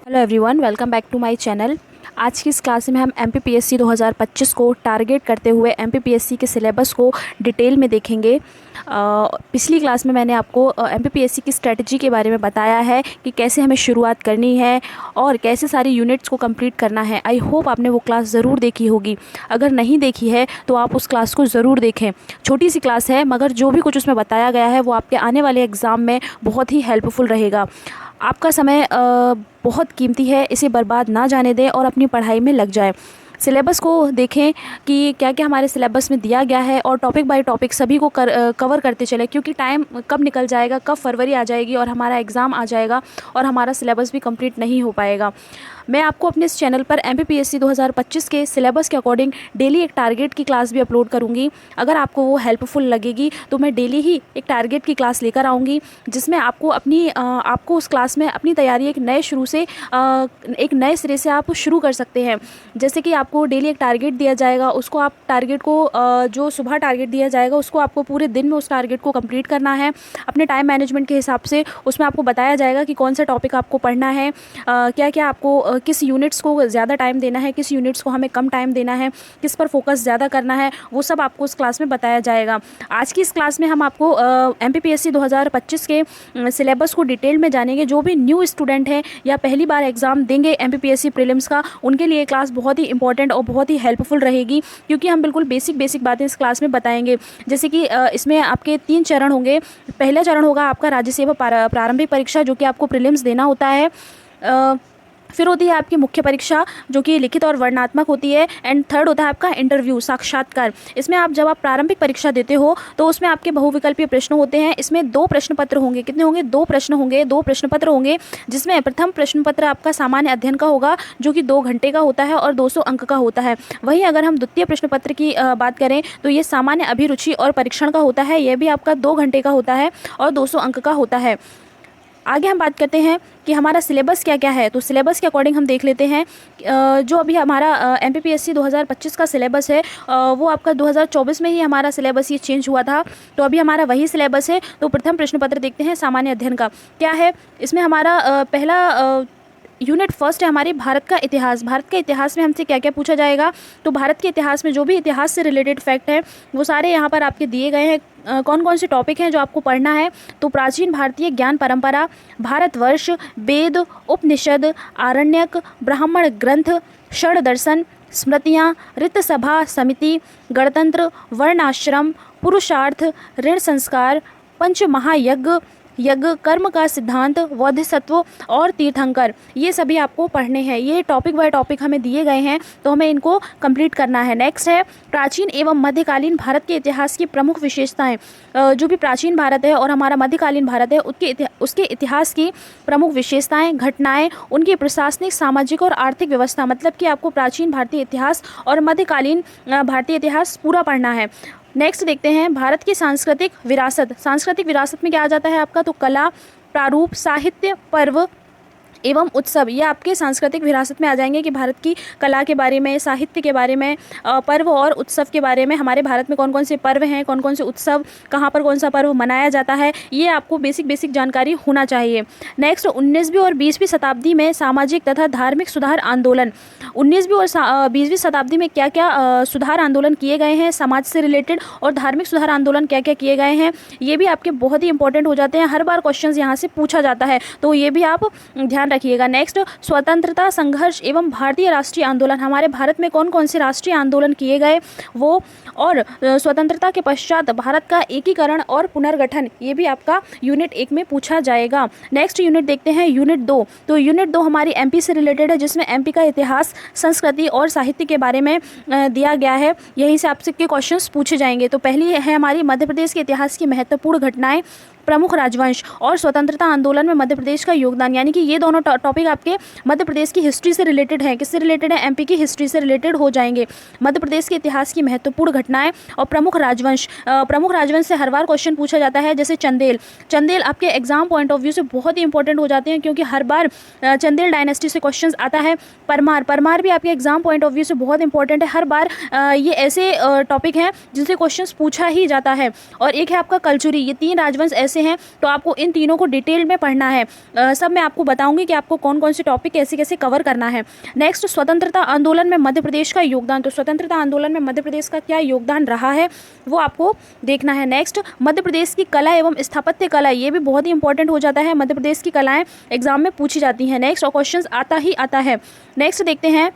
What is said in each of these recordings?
Hello everyone, welcome back to my channel. आज की इस क्लास में हम एमपीपीएससी 2025 को टारगेट करते हुए एमपीपीएससी के सिलेबस को डिटेल में देखेंगे। पिछली क्लास में मैंने आपको एमपीपीएससी की स्ट्रेटजी के बारे में बताया है कि कैसे हमें शुरुआत करनी है और कैसे सारी यूनिट्स को कंप्लीट करना है। आई होप आपने वो क्लास ज़रूर देखी होगी। अगर नहीं देखी है तो आप उस क्लास को ज़रूर देखें। छोटी सी क्लास है मगर जो भी कुछ उसमें बताया गया है वो आपके आने वाले एग्ज़ाम में बहुत ही हेल्पफुल रहेगा। आपका समय बहुत कीमती है, इसे बर्बाद ना जाने दें और अपनी पढ़ाई में लग जाएं। सिलेबस को देखें कि क्या क्या हमारे सिलेबस में दिया गया है और टॉपिक बाय टॉपिक सभी को कवर करते चले, क्योंकि टाइम कब निकल जाएगा, कब फरवरी आ जाएगी और हमारा एग्ज़ाम आ जाएगा और हमारा सिलेबस भी कंप्लीट नहीं हो पाएगा। मैं आपको अपने इस चैनल पर एमपीपीएससी 2025 के सिलेबस के अकॉर्डिंग डेली एक टारगेट की क्लास भी अपलोड करूंगी। अगर आपको वो हेल्पफुल लगेगी तो मैं डेली ही एक टारगेट की क्लास लेकर आऊँगी, जिसमें आपको उस क्लास में अपनी तैयारी एक नए सिरे से आप शुरू कर सकते हैं। जैसे कि आपको डेली एक टारगेट दिया जाएगा, उसको आप टारगेट को जो सुबह टारगेट दिया जाएगा उसको आपको पूरे दिन में उस टारगेट को कंप्लीट करना है अपने टाइम मैनेजमेंट के हिसाब से। उसमें आपको बताया जाएगा कि कौन सा टॉपिक आपको पढ़ना है, क्या क्या आपको किस यूनिट्स को ज़्यादा टाइम देना है, किस यूनिट्स को हमें कम टाइम देना है, किस पर फोकस ज़्यादा करना है, वो सब आपको उस क्लास में बताया जाएगा। आज की इस क्लास में हम आपको एमपीपीएससी 2025 के सिलेबस को डिटेल में जानेंगे। जो भी न्यू स्टूडेंट हैं या पहली बार एग्ज़ाम देंगे एमपीपीएससी प्रीलिम्स का, उनके लिए क्लास बहुत ही इंपॉर्टेंट और बहुत ही हेल्पफुल रहेगी, क्योंकि हम बिल्कुल बेसिक बातें इस क्लास में बताएंगे। जैसे कि इसमें आपके 3 चरण होंगे। पहला चरण होगा आपका राज्य सेवा प्रारंभिक परीक्षा, जो कि आपको प्रीलिम्स देना होता है। फिर होती है आपकी मुख्य परीक्षा, जो कि लिखित और वर्णनात्मक होती है। एंड थर्ड होता है आपका इंटरव्यू, साक्षात्कार। इसमें जब आप प्रारंभिक परीक्षा देते हो तो उसमें आपके बहुविकल्पीय प्रश्न होते हैं। इसमें 2 प्रश्न पत्र होंगे। कितने होंगे? 2 प्रश्न पत्र होंगे, जिसमें प्रथम प्रश्न पत्र आपका सामान्य अध्ययन का होगा, जो कि 2 घंटे का होता है और 200 अंक का होता है। वहीं अगर हम द्वितीय प्रश्न पत्र की बात करें तो ये सामान्य अभिरुचि और परीक्षण का होता है। यह भी आपका 2 घंटे का होता है और 200 अंक का होता है। आगे हम बात करते हैं कि हमारा सिलेबस क्या क्या है। तो सिलेबस के अकॉर्डिंग हम देख लेते हैं। जो अभी हमारा एमपीपीएससी 2025 का सिलेबस है, वो आपका 2024 में ही हमारा सिलेबस ये चेंज हुआ था, तो अभी हमारा वही सिलेबस है। तो प्रथम प्रश्न पत्र देखते हैं सामान्य अध्ययन का क्या है। इसमें हमारा पहला यूनिट फर्स्ट है हमारी भारत का इतिहास। भारत के इतिहास में हमसे क्या क्या पूछा जाएगा। तो भारत के इतिहास में जो भी इतिहास से रिलेटेड फैक्ट है वो सारे यहाँ पर आपके दिए गए हैं। कौन कौन से टॉपिक हैं जो आपको पढ़ना है। तो प्राचीन भारतीय ज्ञान परंपरा, भारतवर्ष, वेद, उपनिषद, आरण्यक, ब्राह्मण ग्रंथ, षड दर्शन, स्मृतियाँ, रित सभा समिति, गणतंत्र, वर्णाश्रम, पुरुषार्थ, ऋण संस्कार, पंच महायज्ञ, यज्ञ, कर्म का सिद्धांत, बोधिसत्व और तीर्थंकर, ये सभी आपको पढ़ने हैं। ये टॉपिक बाय टॉपिक हमें दिए गए हैं, तो हमें इनको कंप्लीट करना है। नेक्स्ट है प्राचीन एवं मध्यकालीन भारत के इतिहास की प्रमुख विशेषताएं। जो भी प्राचीन भारत है और हमारा मध्यकालीन भारत है उसके इतिहास की प्रमुख विशेषताएं, घटनाएं, उनकी प्रशासनिक, सामाजिक और आर्थिक व्यवस्था। मतलब कि आपको प्राचीन भारतीय इतिहास और मध्यकालीन भारतीय इतिहास पूरा पढ़ना है। नेक्स्ट देखते हैं भारत की सांस्कृतिक विरासत। सांस्कृतिक विरासत में क्या आ जाता है आपका? तो कला, प्रारूप, साहित्य, पर्व एवं उत्सव, ये आपके सांस्कृतिक विरासत में आ जाएंगे कि भारत की कला के बारे में, साहित्य के बारे में, पर्व और उत्सव के बारे में, हमारे भारत में कौन कौन से पर्व हैं, कौन कौन से उत्सव, कहाँ पर कौन सा पर्व मनाया जाता है, ये आपको बेसिक जानकारी होना चाहिए। नेक्स्ट 19वीं और 20वीं शताब्दी में सामाजिक तथा धार्मिक सुधार आंदोलन। 19वीं और 20वीं शताब्दी में क्या क्या सुधार आंदोलन किए गए हैं समाज से रिलेटेड, और धार्मिक सुधार आंदोलन क्या क्या किए गए हैं, ये भी आपके बहुत ही इंपॉर्टेंट हो जाते हैं। हर बार क्वेश्चन यहाँ से पूछा जाता है, तो ये भी आप ध्यान रखिएगा। नेक्स्ट स्वतंत्रता संघर्ष एवं भारतीय राष्ट्रीय आंदोलन। हमारे भारत में कौन कौन से राष्ट्रीय आंदोलन किए गए वो, और स्वतंत्रता के पश्चात भारत का एकीकरण और पुनर्गठन, ये भी आपका यूनिट 1 में पूछा जाएगा। नेक्स्ट यूनिट देखते हैं यूनिट 2। तो यूनिट 2 हमारी एमपी से रिलेटेड है, जिसमें एमपी का इतिहास, संस्कृति और साहित्य के बारे में दिया गया है। यहीं से आपसे के क्वेश्चंस पूछे जाएंगे। तो पहली है हमारी मध्य प्रदेश के इतिहास की महत्वपूर्ण घटनाएं, प्रमुख राजवंश और स्वतंत्रता आंदोलन में मध्य प्रदेश का योगदान। यानी कि ये दोनों टॉपिक आपके मध्य प्रदेश की हिस्ट्री से रिलेटेड है। किससे रिलेटेड है? एमपी की हिस्ट्री से रिलेटेड हो जाएंगे। मध्य प्रदेश के इतिहास की महत्वपूर्ण घटनाएं और प्रमुख राजवंश। प्रमुख राजवंश से हर बार क्वेश्चन पूछा जाता है, जैसे चंदेल आपके एग्जाम पॉइंट ऑफ व्यू से बहुत ही इंपॉर्टेंट हो जाते हैं, क्योंकि हर बार चंदेल डायनेस्टी से क्वेश्चन आता है। परमार भी आपके एग्जाम पॉइंट ऑफ व्यू से बहुत इंपॉर्टेंट है। हर बार ये ऐसे टॉपिक हैं जिनसे क्वेश्चन पूछा ही जाता है। और एक है आपका कलचुरी। ये 3 राजवंश ऐसे से हैं, तो आपको इन तीनों को डिटेल में पढ़ना है। सब मैं आपको बताऊंगी कि आपको कौन कौन से टॉपिक कैसे कैसे कवर करना है। नेक्स्ट, स्वतंत्रता आंदोलन में मध्य प्रदेश का योगदान। तो स्वतंत्रता आंदोलन में मध्य प्रदेश का क्या योगदान रहा है वो आपको देखना है। नेक्स्ट, मध्य प्रदेश की कला एवं स्थापत्य कला, ये भी बहुत ही इंपॉर्टेंट हो जाता है। मध्य प्रदेश की कलाएं एग्जाम में पूछी जाती हैं। नेक्स्ट, और क्वेश्चन आता ही आता है। नेक्स्ट देखते हैं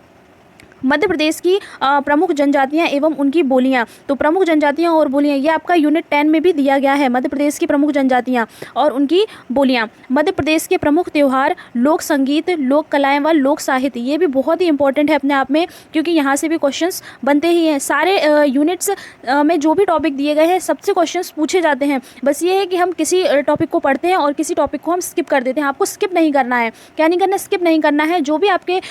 मध्य प्रदेश की प्रमुख जनजातियां एवं उनकी बोलियां। तो प्रमुख जनजातियां और बोलियां, ये आपका यूनिट 10 में भी दिया गया है। मध्य प्रदेश की प्रमुख जनजातियां और उनकी बोलियां। मध्य प्रदेश के प्रमुख त्यौहार, लोक संगीत, लोक कलाएं व लोक साहित्य, ये भी बहुत ही इंपॉर्टेंट है अपने आप में, क्योंकि यहाँ से भी क्वेश्चंस बनते ही हैं। सारे यूनिट्स में जो भी टॉपिक दिए गए हैं सबसे क्वेश्चंस पूछे जाते हैं। बस ये है कि हम किसी टॉपिक को पढ़ते हैं और किसी टॉपिक को हम स्किप कर देते हैं। आपको स्किप नहीं करना है। क्या नहीं करना? स्किप नहीं करना है। जो भी आपके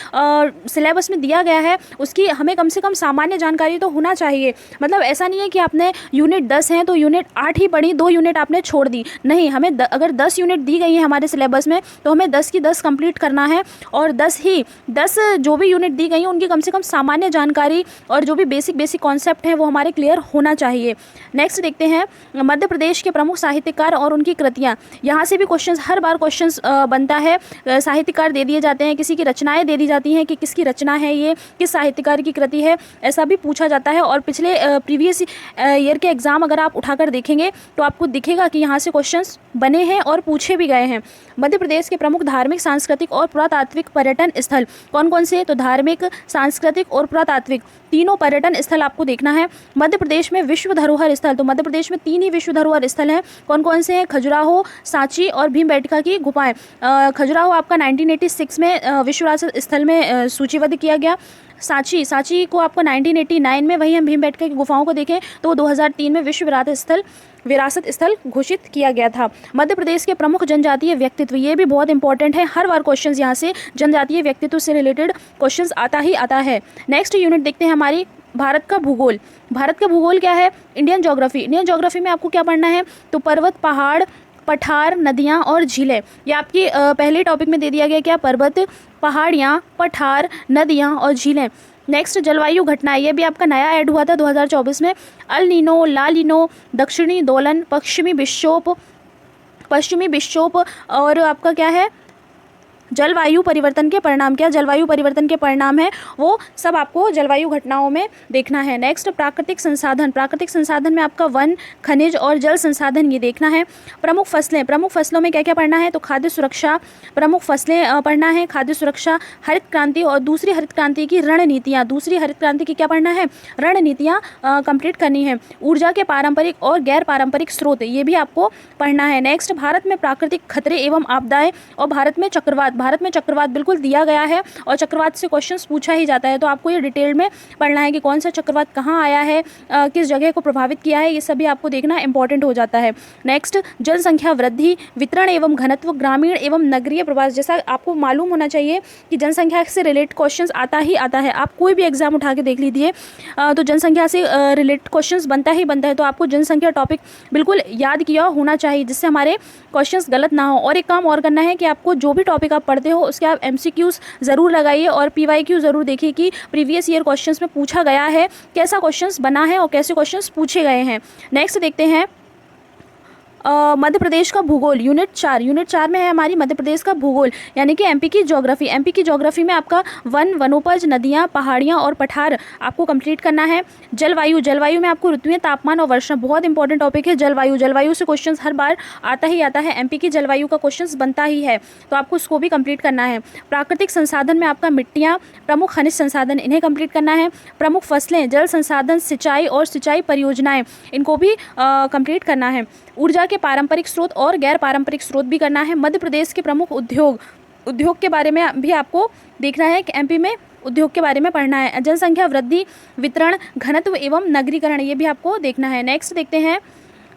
सिलेबस में दिया गया है उसकी हमें कम से कम सामान्य जानकारी तो होना चाहिए। मतलब ऐसा नहीं है कि आपने यूनिट 10 है तो यूनिट 8 ही पढ़ी, 2 यूनिट आपने छोड़ दी। नहीं, हमें अगर 10 यूनिट दी गई है हमारे सिलेबस में तो हमें 10 की 10 कंप्लीट करना है, और 10 जो भी यूनिट दी गई हैं उनकी कम से कम सामान्य जानकारी और जो भी बेसिक कॉन्सेप्ट हैं वो हमारे क्लियर होना चाहिए। नेक्स्ट देखते हैं मध्य प्रदेश के प्रमुख साहित्यकार और उनकी कृतियाँ। यहाँ से भी क्वेश्चंस, हर बार क्वेश्चंस बनता है। साहित्यकार दे दिए जाते हैं, किसी की रचनाएं दे दी जाती हैं कि किसकी रचना है, ये किस साहित्यकार की कृति है, ऐसा भी पूछा जाता है। और पिछले प्रीवियस ईयर के एग्जाम अगर आप उठाकर देखेंगे तो आपको दिखेगा कि यहाँ से क्वेश्चंस बने हैं और पूछे भी गए हैं। मध्य प्रदेश के प्रमुख धार्मिक, सांस्कृतिक और पुरातात्विक पर्यटन स्थल कौन कौन से? तो धार्मिक, सांस्कृतिक और पुरातात्विक तीनों पर्यटन स्थल आपको देखना है। मध्य प्रदेश में विश्व धरोहर स्थल, तो मध्य प्रदेश में 3 ही विश्व धरोहर स्थल हैं। कौन कौन से हैं? खजुराहो, सांची और भीमबेटका की गुफाएं। खजुराहो आपका 1986 में विश्व विरासत स्थल में सूचीबद्ध किया गया। सांची को आपको 1989 में, वही हम भीमबेटका की गुफाओं को देखें तो 2003 में विश्व विरासत स्थल घोषित किया गया था। मध्य प्रदेश के प्रमुख जनजातीय व्यक्तित्व, ये भी बहुत इंपॉर्टेंट है। हर बार क्वेश्चंस यहाँ से जनजातीय व्यक्तित्व से रिलेटेड क्वेश्चंस आता ही आता है। नेक्स्ट यूनिट देखते हैं हमारी भारत का भूगोल। भारत का भूगोल क्या है? Indian geography. इंडियन ज्योग्राफी में आपको क्या पढ़ना है? तो पर्वत, पहाड़, पठार, नदियाँ और झीलें। ये आपकी पहले टॉपिक में दे दिया गया क्या? पर्वत, पहाड़ियाँ, पठार, नदियाँ और झीलें। नेक्स्ट, जलवायु घटनाएं, ये भी आपका नया ऐड हुआ था 2024 में। अल नीनो, ला नीनो, दक्षिणी दोलन, पश्चिमी विक्षोभ और आपका क्या है? जलवायु परिवर्तन के परिणाम। क्या जलवायु परिवर्तन के परिणाम है वो सब आपको जलवायु घटनाओं में देखना है। नेक्स्ट, प्राकृतिक संसाधन। प्राकृतिक संसाधन में आपका वन, खनिज और जल संसाधन ये देखना है। प्रमुख फसलें, प्रमुख फसलों में क्या क्या पढ़ना है? तो खाद्य सुरक्षा, प्रमुख फसलें पढ़ना है, खाद्य सुरक्षा, हरित क्रांति और दूसरी हरित क्रांति की रणनीतियाँ। दूसरी हरित क्रांति की क्या पढ़ना है? रणनीतियाँ कंप्लीट करनी है। ऊर्जा के पारंपरिक और गैर पारंपरिक स्रोत, ये भी आपको पढ़ना है। नेक्स्ट, भारत में प्राकृतिक खतरे एवं आपदाएं और भारत में चक्रवात। भारत में चक्रवात बिल्कुल दिया गया है और चक्रवात से क्वेश्चंस पूछा ही जाता है, तो आपको ये डिटेल में पढ़ना है कि कौन सा चक्रवात कहाँ आया है, किस जगह को प्रभावित किया है, ये सभी आपको देखना इंपॉर्टेंट हो जाता है। नेक्स्ट, जनसंख्या वृद्धि, वितरण एवं घनत्व, ग्रामीण एवं नगरीय प्रवास। जैसा आपको मालूम होना चाहिए कि जनसंख्या से रिलेटेड क्वेश्चंस आता ही आता है। आप कोई भी एग्जाम उठा के देख लीजिए तो जनसंख्या से रिलेटेड क्वेश्चंस बनता ही बनता है, तो आपको जनसंख्या टॉपिक बिल्कुल याद किया होना चाहिए जिससे हमारे क्वेश्चंस गलत ना हो। और एक काम और करना है कि आपको जो भी टॉपिक आप पढ़ते हो उसके आप MCQs ज़रूर लगाइए और PYQ ज़रूर देखिए कि प्रीवियस ईयर क्वेश्चंस में पूछा गया है, कैसा क्वेश्चंस बना है और कैसे क्वेश्चंस पूछे गए हैं। नेक्स्ट देखते हैं मध्य प्रदेश का भूगोल, यूनिट 4 में है हमारी मध्य प्रदेश का भूगोल, यानी कि MP की ज्योग्राफी में आपका वनोपज, नदियाँ, पहाड़ियाँ और पठार आपको कंप्लीट करना है। जलवायु में आपको ऋतुएं, तापमान और वर्षा, बहुत इंपॉर्टेंट टॉपिक है जलवायु से क्वेश्चंस हर बार आता ही आता है। MP की जलवायु का क्वेश्चंस बनता ही है, तो आपको उसको भी कंप्लीट करना है। प्राकृतिक संसाधन में आपका मिट्टियाँ, प्रमुख खनिज संसाधन, इन्हें कंप्लीट करना है। प्रमुख फसलें, जल संसाधन, सिंचाई और सिंचाई परियोजनाएं, इनको भी कंप्लीट करना है। ऊर्जा के पारंपरिक स्रोत और गैर पारंपरिक स्रोत भी करना है। मध्य प्रदेश के प्रमुख उद्योग के बारे में भी आपको देखना है कि MP में उद्योग के बारे में पढ़ना है। जनसंख्या वृद्धि, वितरण, घनत्व एवं नगरीकरण, ये भी आपको देखना है। नेक्स्ट देखते हैं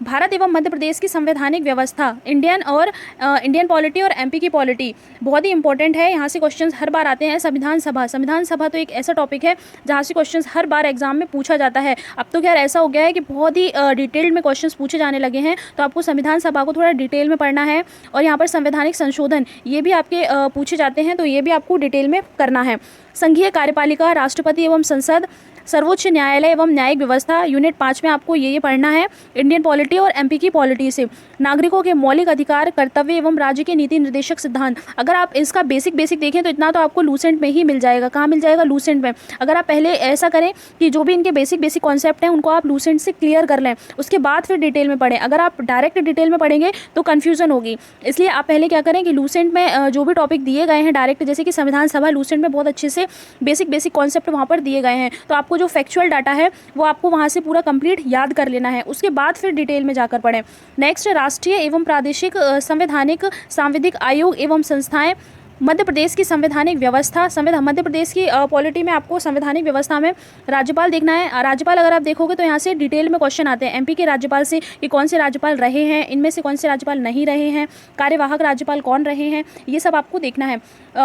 भारत एवं मध्य प्रदेश की संवैधानिक व्यवस्था, इंडियन पॉलिटी और MP की पॉलिटी, बहुत ही इंपॉर्टेंट है। यहाँ से क्वेश्चंस हर बार आते हैं। संविधान सभा तो एक ऐसा टॉपिक है जहाँ से क्वेश्चंस हर बार एग्जाम में पूछा जाता है। अब तो खैर ऐसा हो गया है कि बहुत ही डिटेल्ड में क्वेश्चंस पूछे जाने लगे हैं, तो आपको संविधान सभा को थोड़ा डिटेल में पढ़ना है। और यहाँ पर संवैधानिक संशोधन ये भी आपके पूछे जाते हैं, तो ये भी आपको डिटेल में करना है। संघीय कार्यपालिका, राष्ट्रपति एवं संसद, सर्वोच्च न्यायालय एवं न्यायिक व्यवस्था, यूनिट 5 में आपको ये पढ़ना है। इंडियन पॉलिटी और एमपी की पॉलिटी से नागरिकों के मौलिक अधिकार, कर्तव्य एवं राज्य के नीति निर्देशक सिद्धांत। अगर आप इसका बेसिक देखें तो इतना तो आपको लूसेंट में ही मिल जाएगा। कहाँ मिल जाएगा? लूसेंट में। अगर आप पहले ऐसा करें कि जो भी इनके बेसिक कॉन्सेप्ट हैं उनको आप लूसेंट से क्लियर कर लें, उसके बाद फिर डिटेल में पढ़ें। अगर आप डायरेक्ट डिटेल में पढ़ेंगे तो कन्फ्यूजन होगी, इसलिए आप पहले क्या करें कि लूसेंट में जो भी टॉपिक दिए गए हैं डायरेक्ट, जैसे कि संविधान सभा, लूसेंट में बहुत अच्छे से बेसिक कॉन्सेप्ट वहाँ पर दिए गए हैं, तो आपको जो फैक्चुअल डाटा है वो आपको वहाँ से पूरा कंप्लीट याद कर लेना है, उसके बाद फिर डिटेल में जाकर पढ़ें। नेक्स्ट, राष्ट्रीय एवं प्रादेशिक संवैधानिक सांविधिक आयोग एवं संस्थाएं। मध्य प्रदेश की संवैधानिक व्यवस्था, मध्य प्रदेश की पॉलिटी में आपको संवैधानिक व्यवस्था में राज्यपाल देखना है। राज्यपाल अगर आप देखोगे तो यहाँ से डिटेल में क्वेश्चन आते हैं एमपी के राज्यपाल से कि कौन से राज्यपाल रहे हैं, इनमें से कौन से राज्यपाल नहीं रहे हैं, कार्यवाहक राज्यपाल कौन रहे हैं, ये सब आपको देखना है।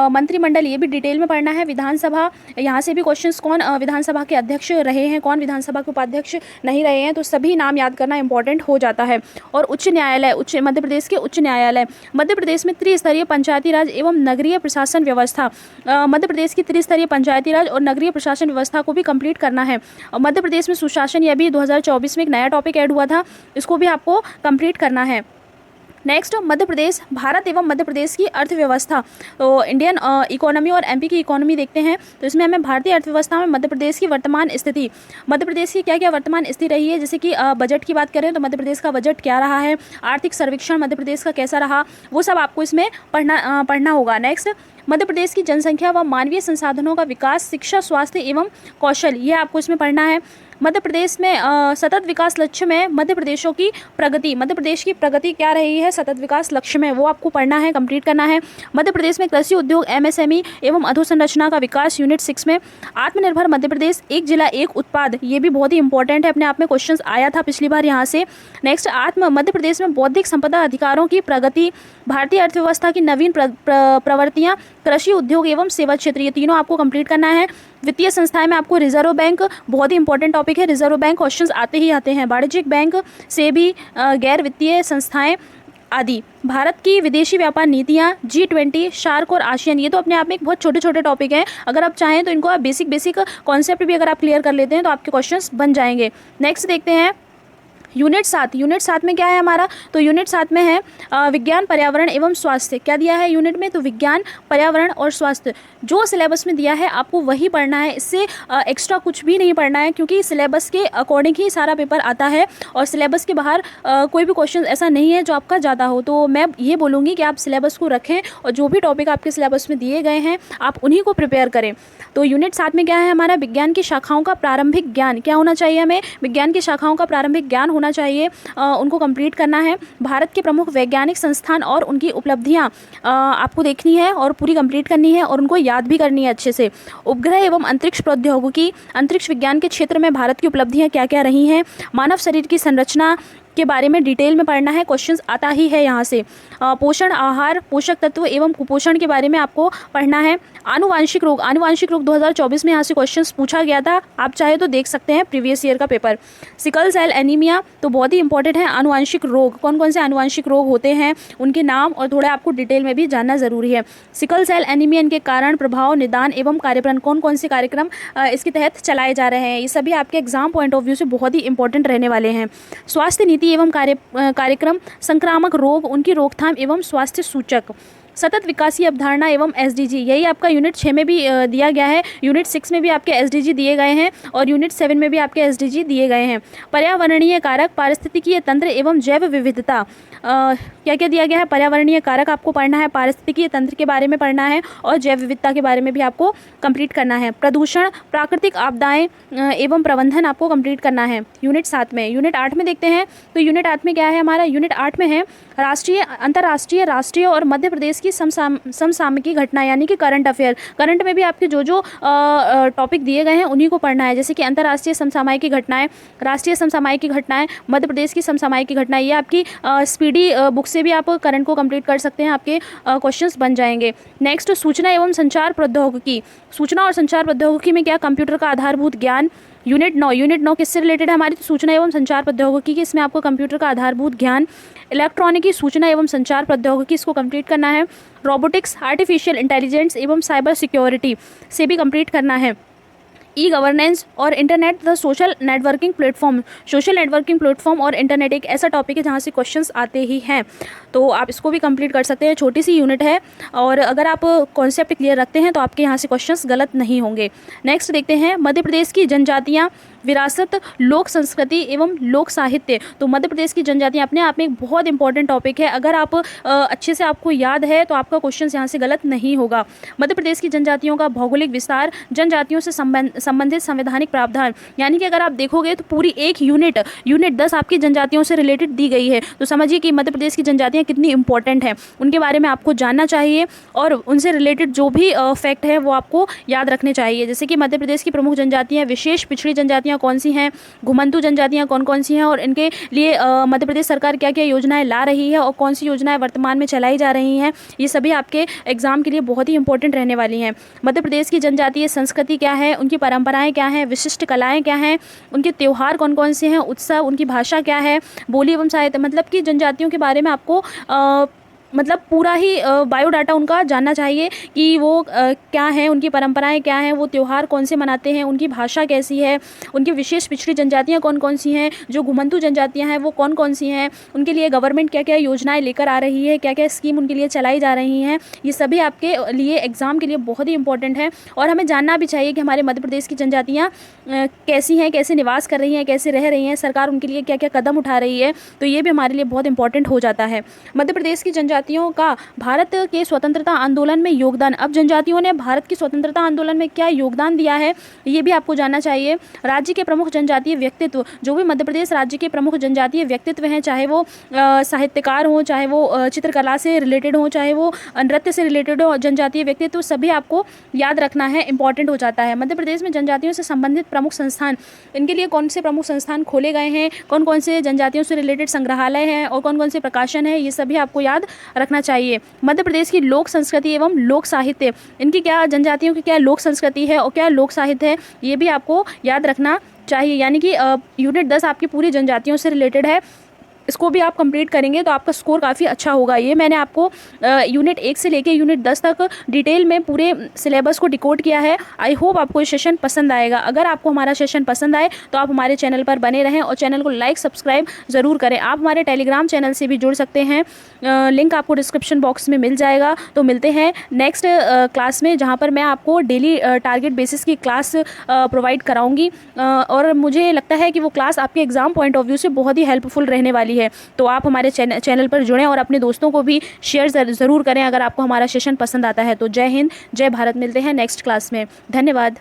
मंत्रिमंडल, ये भी डिटेल में पढ़ना है। विधानसभा, यहाँ से भी क्वेश्चंस, कौन विधानसभा के अध्यक्ष रहे हैं, कौन विधानसभा के उपाध्यक्ष नहीं रहे हैं, तो सभी नाम याद करना इंपॉर्टेंट हो जाता है। और उच्च न्यायालय, मध्य प्रदेश के उच्च न्यायालय, मध्य प्रदेश में त्रिस्तरीय पंचायती राज एवं नगरीय प्रशासन व्यवस्था, मध्य प्रदेश की त्रिस्तरीय पंचायती राज और नगरीय प्रशासन व्यवस्था को भी कंप्लीट करना है। मध्य प्रदेश में सुशासन, यह भी 2024 में एक नया टॉपिक ऐड हुआ था, इसको भी आपको कंप्लीट करना है। नेक्स्ट, मध्य प्रदेश, भारत एवं मध्य प्रदेश की अर्थव्यवस्था, तो इंडियन इकोनॉमी और एमपी की इकोनॉमी देखते हैं, तो इसमें हमें भारतीय अर्थव्यवस्था में मध्य प्रदेश की वर्तमान स्थिति, मध्य प्रदेश की क्या क्या वर्तमान स्थिति रही है, जैसे कि बजट की बात करें तो मध्य प्रदेश का बजट क्या रहा है, आर्थिक सर्वेक्षण मध्य प्रदेश का कैसा रहा, वो सब आपको इसमें पढ़ना होगा। नेक्स्ट, मध्य प्रदेश की जनसंख्या व मानवीय संसाधनों का विकास, शिक्षा, स्वास्थ्य एवं कौशल, ये आपको इसमें पढ़ना है। मध्य प्रदेश में सतत विकास लक्ष्य में मध्य प्रदेशों की प्रगति, मध्य प्रदेश की प्रगति क्या रही है सतत विकास लक्ष्य में, वो आपको पढ़ना है, कंप्लीट करना है। मध्य प्रदेश में कृषि उद्योग, एमएसएमई एवं अधोसंरचना का विकास, यूनिट 6 में। आत्मनिर्भर मध्य प्रदेश, एक जिला एक उत्पाद, ये भी बहुत ही इंपॉर्टेंट है, अपने आप में क्वेश्चन आया था पिछली बार यहाँ से। नेक्स्ट, मध्य प्रदेश में बौद्धिक संपदा अधिकारों की प्रगति, भारतीय अर्थव्यवस्था की नवीन प्रवृत्तियाँ, कृषि उद्योग एवं सेवा क्षेत्र, ये तीनों आपको कंप्लीट करना है। वित्तीय संस्थाएं में आपको रिजर्व बैंक, बहुत ही इंपॉर्टेंट टॉपिक है, रिजर्व बैंक क्वेश्चंस आते ही आते हैं। वाणिज्यिक बैंक से भी गैर वित्तीय संस्थाएं आदि। भारत की विदेशी व्यापार नीतियाँ, G20, शार्क और आसियान, ये तो अपने आप में एक बहुत छोटे छोटे टॉपिक हैं, अगर आप चाहें तो इनको आप बेसिक कॉन्सेप्ट भी अगर आप क्लियर कर लेते हैं तो आपके क्वेश्चंस बन जाएंगे। नेक्स्ट देखते हैं यूनिट 7 में क्या है हमारा, तो यूनिट 7 में है विज्ञान, पर्यावरण एवं स्वास्थ्य। क्या दिया है यूनिट में, तो विज्ञान, पर्यावरण और स्वास्थ्य, जो सिलेबस में दिया है आपको वही पढ़ना है, इससे एक्स्ट्रा कुछ भी नहीं पढ़ना है, क्योंकि सिलेबस के अकॉर्डिंग ही सारा पेपर आता है और सिलेबस के बाहर कोई भी क्वेश्चन ऐसा नहीं है जो आपका ज़्यादा हो। तो मैं ये बोलूँगी कि आप सिलेबस को रखें और जो भी टॉपिक आपके सिलेबस में दिए गए हैं आप उन्हीं को प्रिपेयर करें। तो यूनिट 7 में क्या है हमारा, विज्ञान की शाखाओं का प्रारंभिक ज्ञान, क्या होना चाहिए हमें, विज्ञान की शाखाओं का प्रारंभिक ज्ञान होना चाहिए, उनको कंप्लीट करना है। भारत के प्रमुख वैज्ञानिक संस्थान और उनकी उपलब्धियां आपको देखनी है और पूरी कंप्लीट करनी है और उनको याद भी करनी है अच्छे से। उपग्रह एवं अंतरिक्ष प्रौद्योगिकी, अंतरिक्ष विज्ञान के क्षेत्र में भारत की उपलब्धियां क्या क्या रही हैं। मानव शरीर की संरचना के बारे में डिटेल में पढ़ना है, क्वेश्चंस आता ही है यहाँ से। पोषण, आहार, पोषक तत्व एवं कुपोषण के बारे में आपको पढ़ना है। आनुवांशिक रोग, 2024 में यहाँ से क्वेश्चंस पूछा गया था, आप चाहे तो देख सकते हैं प्रीवियस ईयर का पेपर। सिकल सेल एनीमिया, तो बहुत ही इंपॉर्टेंट है। आनुवांशिक रोग, कौन कौन से आनुवांशिक रोग होते हैं, उनके नाम और थोड़ा आपको डिटेल में भी जानना ज़रूरी है। सिकल सेल एनीमिया, इनके कारण, प्रभाव, निदान एवं कार्यक्रम, कौन कौन से कार्यक्रम इसके तहत चलाए जा रहे हैं, ये सभी आपके एग्जाम पॉइंट ऑफ व्यू से बहुत ही इंपॉर्टेंट रहने वाले हैं। स्वास्थ्य नीति एवं कार्यक्रम, संक्रामक रोग, उनकी रोकथाम एवं स्वास्थ्य सूचक, सतत विकासीय अवधारणा एवं एसडीजी, यही आपका यूनिट 6 में भी दिया गया है। यूनिट 6 में भी आपके एसडीजी दिए गए हैं और यूनिट 7 में भी आपके एसडीजी दिए गए हैं। पर्यावरणीय कारक, पारिस्थितिकीय तंत्र एवं जैव विविधता, क्या क्या दिया गया है, पर्यावरणीय कारक आपको पढ़ना है, पारिस्थितिकीय तंत्र के बारे में पढ़ना है और जैव विविधता के बारे में भी आपको कंप्लीट करना है। प्रदूषण, प्राकृतिक आपदाएं एवं प्रबंधन आपको कंप्लीट करना है यूनिट 7 में। यूनिट 8 में देखते हैं, तो यूनिट 8 में क्या है हमारा, यूनिट 8 में है राष्ट्रीय, अंतर्राष्ट्रीय, राष्ट्रीय और मध्य प्रदेश की समसामयिकी घटना, यानी कि करंट अफेयर। करंट में भी आपके जो जो टॉपिक दिए गए हैं उन्हीं को पढ़ना है, जैसे कि अंतर्राष्ट्रीय समसामयिकी घटनाएं, राष्ट्रीय समसामयिकी घटनाएं, मध्य प्रदेश की समसामयिकी घटनाएं, ये आपकी स्पीडी बुक से भी आप करंट को कंप्लीट कर सकते हैं, आपके क्वेश्चंस बन जाएंगे। नेक्स्ट, सूचना एवं संचार प्रौद्योगिकी, सूचना और संचार प्रौद्योगिकी में क्या, कंप्यूटर का आधारभूत ज्ञान। यूनिट 9 किससे रिलेटेड है हमारी, तो सूचना एवं संचार प्रौद्योगिकी की, इसमें आपको कंप्यूटर का आधारभूत ज्ञान। इलेक्ट्रॉनिकी, सूचना एवं संचार प्रौद्योगिकी, इसको कंप्लीट करना है। रोबोटिक्स, आर्टिफिशियल इंटेलिजेंस एवं साइबर सिक्योरिटी से भी कंप्लीट करना है। ई गवर्नेंस और internet the social networking platform और इंटरनेट एक ऐसा टॉपिक है जहाँ से क्वेश्चंस आते ही हैं, तो आप इसको भी कंप्लीट कर सकते हैं। छोटी सी यूनिट है और अगर आप कॉन्सेप्ट क्लियर रखते हैं तो आपके यहाँ से क्वेश्चंस गलत नहीं होंगे। नेक्स्ट देखते हैं मध्य प्रदेश की जनजातियाँ, विरासत, लोक संस्कृति एवं लोक साहित्य। तो मध्य प्रदेश की जनजातियाँ अपने आप में एक बहुत इंपॉर्टेंट टॉपिक है। अगर आप अच्छे से आपको याद है तो आपका क्वेश्चन यहाँ से गलत नहीं होगा। मध्य प्रदेश की जनजातियों का भौगोलिक विस्तार, जनजातियों से संबंधित संवैधानिक प्रावधान, यानी कि अगर आप देखोगे तो पूरी एक यूनिट 10 आपकी जनजातियों से रिलेटेड दी गई है। तो समझिए कि मध्य प्रदेश की जनजातियाँ कितनी इंपॉर्टेंट हैं, उनके बारे में आपको जानना चाहिए और उनसे रिलेटेड जो भी फैक्ट है वो आपको याद रखने चाहिए। जैसे कि मध्य प्रदेश की प्रमुख जनजातियाँ, विशेष पिछड़ी जनजातियाँ कौन सी हैं, घुमंतू जनजातियाँ कौन कौन सी हैं और इनके लिए मध्य प्रदेश सरकार क्या क्या योजनाएं ला रही है और कौन सी योजनाएं वर्तमान में चलाई जा रही हैं, ये सभी आपके एग्जाम के लिए बहुत ही इंपॉर्टेंट रहने वाली हैं। मध्य प्रदेश की जनजातीय संस्कृति क्या है, उनकी परंपराएं क्या हैं, विशिष्ट कलाएं क्या हैं, उनके त्यौहार कौन कौन से हैं, उत्सव, उनकी भाषा क्या है, बोली एवं साहित्य, मतलब कि जनजातियों के बारे में आपको मतलब पूरा ही बायोडाटा उनका जानना चाहिए कि वो क्या है, उनकी परंपराएं क्या हैं, वो त्यौहार कौन से मनाते हैं, उनकी भाषा कैसी है, उनकी विशेष पिछड़ी जनजातियां कौन कौन सी हैं, जो घुमंतू जनजातियां हैं वो कौन कौन सी हैं, उनके लिए गवर्नमेंट क्या क्या योजनाएं लेकर आ रही है, क्या क्या स्कीम उनके लिए चलाई जा रही हैं, ये सभी आपके लिए एग्ज़ाम के लिए बहुत ही इंपॉर्टेंट है। और हमें जानना भी चाहिए कि हमारे मध्य प्रदेश की जनजातियाँ कैसी हैं, कैसे निवास कर रही हैं, कैसे रह रही हैं, सरकार उनके लिए क्या क्या कदम उठा रही है, तो ये भी हमारे लिए बहुत इंपॉर्टेंट हो जाता है। मध्य प्रदेश की जनजातियों का भारत के स्वतंत्रता आंदोलन में योगदान, अब जनजातियों ने भारत की स्वतंत्रता आंदोलन में क्या योगदान दिया है ये भी आपको जानना चाहिए। राज्य के प्रमुख जनजातीय व्यक्तित्व, जो भी मध्य प्रदेश राज्य के प्रमुख जनजातीय व्यक्तित्व हैं, चाहे वो साहित्यकार हों, चाहे वो चित्रकला से रिलेटेड हों, चाहे वो नृत्य से रिलेटेड हो, जनजातीय व्यक्तित्व सभी आपको याद रखना है, इंपॉर्टेंट हो जाता है। मध्य प्रदेश में जनजातियों से संबंधित प्रमुख संस्थान, इनके लिए कौन से प्रमुख संस्थान खोले गए हैं, कौन कौन से जनजातियों से रिलेटेड संग्रहालय हैं और कौन कौन से प्रकाशन है, ये सभी आपको याद रखना चाहिए। मध्य प्रदेश की लोक संस्कृति एवं लोक साहित्य, इनकी क्या, जनजातियों की क्या लोक संस्कृति है और क्या लोक साहित्य है, ये भी आपको याद रखना चाहिए। यानी कि यूनिट 10 आपकी पूरी जनजातियों से रिलेटेड है, इसको भी आप कंप्लीट करेंगे तो आपका स्कोर काफ़ी अच्छा होगा। ये मैंने आपको यूनिट 1 से लेके यूनिट 10 तक डिटेल में पूरे सिलेबस को डिकोड किया है। आई होप आपको ये सेशन पसंद आएगा। अगर आपको हमारा सेशन पसंद आए तो आप हमारे चैनल पर बने रहें और चैनल को लाइक सब्सक्राइब ज़रूर करें। आप हमारे टेलीग्राम चैनल से भी जुड़ सकते हैं, लिंक आपको डिस्क्रिप्शन बॉक्स में मिल जाएगा। तो मिलते हैं नेक्स्ट क्लास में, जहाँ पर मैं आपको डेली टारगेट बेसिस की क्लास प्रोवाइड कराऊँगी और मुझे लगता है कि वो क्लास आपके एग्ज़ाम पॉइंट ऑफ व्यू से बहुत ही हेल्पफुल रहने वाली है। तो आप हमारे चैनल पर जुड़ें और अपने दोस्तों को भी शेयर ज़रूर करें अगर आपको हमारा सेशन पसंद आता है। तो जय हिंद, जय भारत, मिलते हैं नेक्स्ट क्लास में। धन्यवाद।